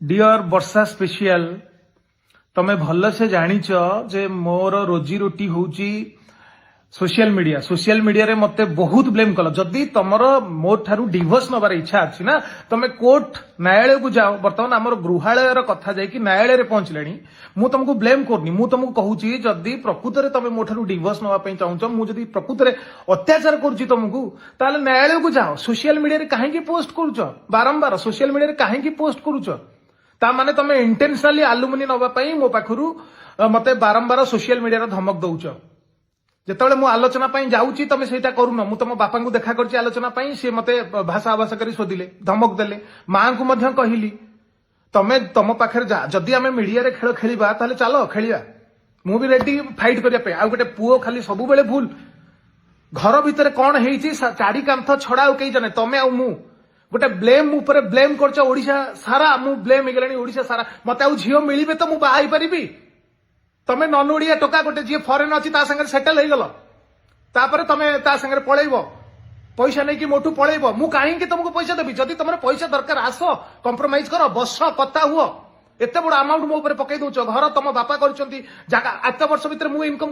dear वर्षा special तमे भल से जानिच जे मोर रोजी रोटी होची सोशल मीडिया रे मते बहुत ब्लेम कल जदि तमर मोर ठारू डिवोर्स नबार इच्छा अछि ना तमे कोर्ट न्यायालय को जाओ वर्तमान हमर गृहालय र कथा जाय कि न्यायालय रे पहुंचलेनी मु तुमको ब्लेम करनी मु तुमको कहूची जदि प्रकृत रे तमे मो ठारू डिवोर्स नबा पई चाहूछ मु जदि प्रकृत रे अत्याचार करछि तुमको ताले न्यायालय को जाओ सोशल मीडिया रे काहे की पोस्ट करूछ बारंबार सोशल मीडिया रे काहे की पोस्ट करूछ ता माने तमे इंटेंशनली आलुमिनी नबा पई मो पाखरु मते बारंबार सोशल मीडिया रे धमक दउछ जेतेबेले मु आलोचना पई जाउची तमे सेटा करून मु तम बापा को देखा करची आलोचना पई से मते भाषा आवास करी शोधिले धमक देले मां को मध्य कहिली तमे तम पाखरे जा जदि आमे मीडिया रे खेल खेलिबा ताले चलो खेलिबा मु भी रेडी फाइट करिया पे आ गोटे पुओ खाली सब बेले भूल घर भितर कोन हेइची चाडी कांथ छडा उ कई जने तमे आ मु गोटे ब्लेम ऊपर ब्लेम करछ ओडिशा सारा मु ब्लेम हेगलानी ओडिशा सारा मते आ झियो मिलिबे तो मु बाहाई परिबी तमे नन ओडिया टोका गोटे जी फॉरेन अच्छी संगे सेटल हो गल तापर तमे ता संगे पळेइबो पैसा नहीं कि मोटू पळेइबो मु काहे तुमको पैसा देबी जदि तुमरे पैसा दरकार आस कंप्रोमाइज कर बस कथा हुओ एते बड़ अमाउंट मो ऊपर पकई दउछ घर तम बापा करछंती जाका 8 वर्ष भीतर मु इनकम